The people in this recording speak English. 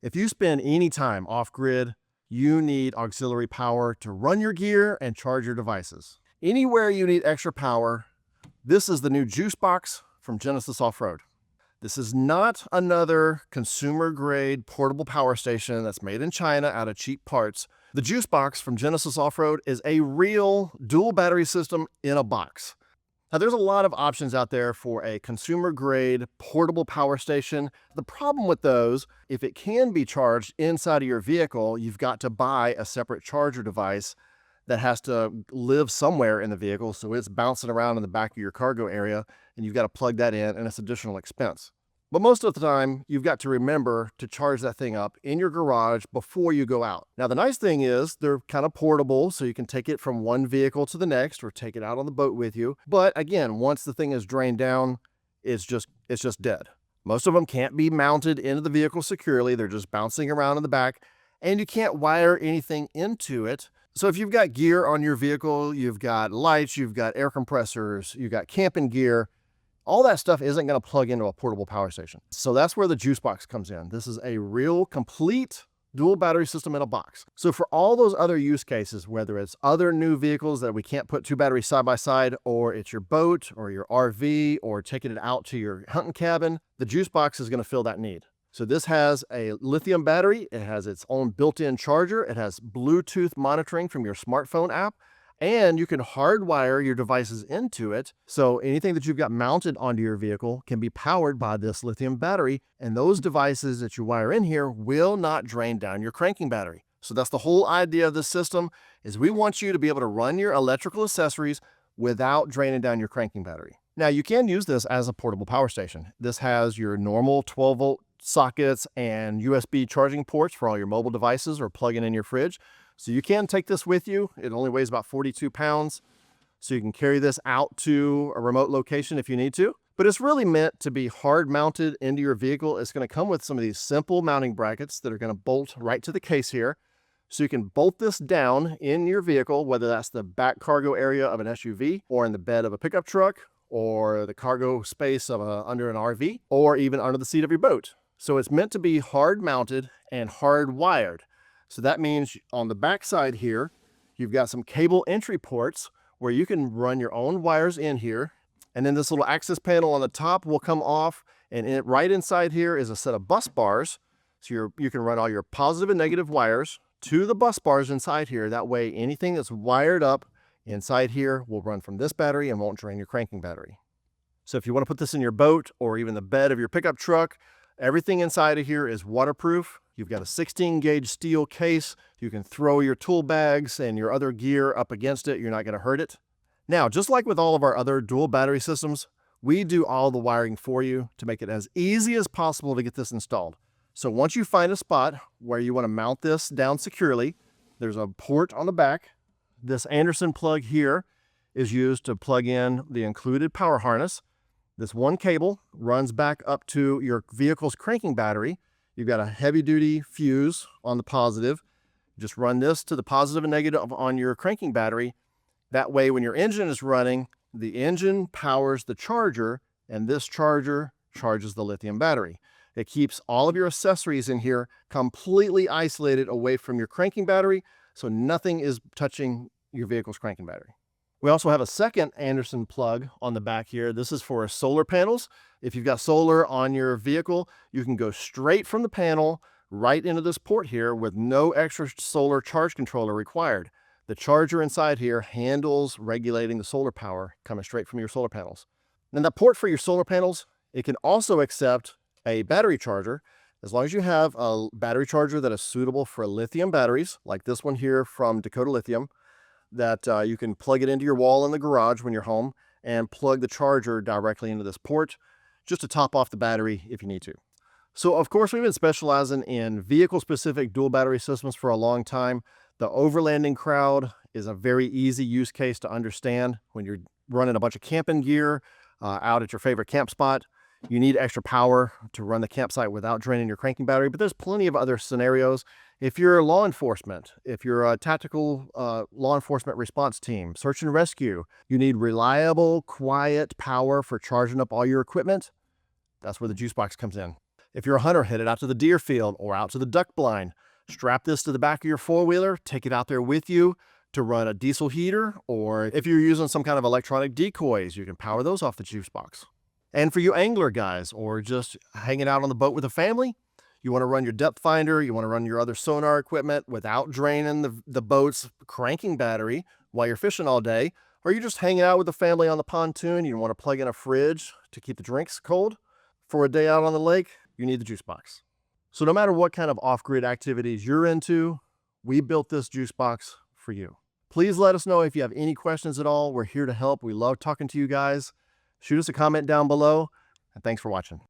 If you spend any time off-grid, you need auxiliary power to run your gear and charge your devices. Anywhere you need extra power, this is the new Juicebox from Genesis Off-Road. This is not another consumer-grade portable power station that's made in China out of cheap parts. The Juicebox from Genesis Off-Road is a real dual battery system in a box. Now, there's a lot of options out there for a consumer-grade portable power station. The problem with those, if it can be charged inside of your vehicle, you've got to buy a separate charger device that has to live somewhere in the vehicle, so it's bouncing around in the back of your cargo area, and you've got to plug that in, and it's additional expense. But most of the time, you've got to remember to charge that thing up in your garage before you go out. Now, the nice thing is they're kind of portable, so you can take it from one vehicle to the next or take it out on the boat with you. But again, once the thing is drained down, it's just dead. Most of them can't be mounted into the vehicle securely. They're just bouncing around in the back, and you can't wire anything into it. So if you've got gear on your vehicle, you've got lights, you've got air compressors, you've got camping gear, all that stuff isn't going to plug into a portable power station. So that's where the Juicebox comes in. This is a real complete dual battery system in a box. So for all those other use cases, whether it's other new vehicles that we can't put two batteries side by side, or it's your boat or your RV or taking it out to your hunting cabin, the Juicebox is going to fill that need. So this has a lithium battery, it has its own built-in charger, it has Bluetooth monitoring from your smartphone app, and you can hardwire your devices into it. So anything that you've got mounted onto your vehicle can be powered by this lithium battery, and those devices that you wire in here will not drain down your cranking battery. So that's the whole idea of this system, is we want you to be able to run your electrical accessories without draining down your cranking battery. Now, you can use this as a portable power station. This has your normal 12-volt sockets and USB charging ports for all your mobile devices or plugging in your fridge. So you can take this with you. It only weighs about 42 pounds. So you can carry this out to a remote location if you need to. But it's really meant to be hard mounted into your vehicle. It's going to come with some of these simple mounting brackets that are going to bolt right to the case here. So you can bolt this down in your vehicle, whether that's the back cargo area of an SUV or in the bed of a pickup truck or the cargo space of under an RV or even under the seat of your boat. So it's meant to be hard mounted and hard wired. So that means on the back side here, you've got some cable entry ports where you can run your own wires in here. And then this little access panel on the top will come off, and right inside here is a set of bus bars. So you can run all your positive and negative wires to the bus bars inside here. That way anything that's wired up inside here will run from this battery and won't drain your cranking battery. So if you want to put this in your boat or even the bed of your pickup truck, everything inside of here is waterproof. You've got a 16-gauge steel case. You can throw your tool bags and your other gear up against it. You're not going to hurt it. Now, just like with all of our other dual battery systems, we do all the wiring for you to make it as easy as possible to get this installed. So once you find a spot where you want to mount this down securely, there's a port on the back. This Anderson plug here is used to plug in the included power harness. This one cable runs back up to your vehicle's cranking battery. You've got a heavy-duty fuse on the positive. Just run this to the positive and negative on your cranking battery. That way, when your engine is running, the engine powers the charger, and this charger charges the lithium battery. It keeps all of your accessories in here completely isolated away from your cranking battery, so nothing is touching your vehicle's cranking battery. We also have a second Anderson plug on the back here. This is for solar panels. If you've got solar on your vehicle, you can go straight from the panel right into this port here with no extra solar charge controller required. The charger inside here handles regulating the solar power coming straight from your solar panels. And that port for your solar panels, it can also accept a battery charger, as long as you have a battery charger that is suitable for lithium batteries, like this one here from Dakota Lithium, that you can plug it into your wall in the garage when you're home and plug the charger directly into this port just to top off the battery if you need to. So of course, we've been specializing in vehicle-specific dual battery systems for a long time. The overlanding crowd is a very easy use case to understand. When you're running a bunch of camping gear out at your favorite camp spot, you need extra power to run the campsite without draining your cranking battery, but there's plenty of other scenarios. If you're law enforcement, if you're a tactical law enforcement response team, search and rescue, you need reliable, quiet power for charging up all your equipment. That's where the Juicebox comes in. If you're a hunter headed out to the deer field or out to the duck blind, strap this to the back of your four-wheeler, take it out there with you to run a diesel heater, or if you're using some kind of electronic decoys, you can power those off the Juicebox. And for you angler guys, or just hanging out on the boat with a family, you want to run your depth finder, you want to run your other sonar equipment without draining the boat's cranking battery while you're fishing all day, or you're just hanging out with the family on the pontoon, you want to plug in a fridge to keep the drinks cold for a day out on the lake, you need the Juicebox. So no matter what kind of off-grid activities you're into, we built this Juicebox for you. Please let us know if you have any questions at all. We're here to help. We love talking to you guys. Shoot us a comment down below, and thanks for watching.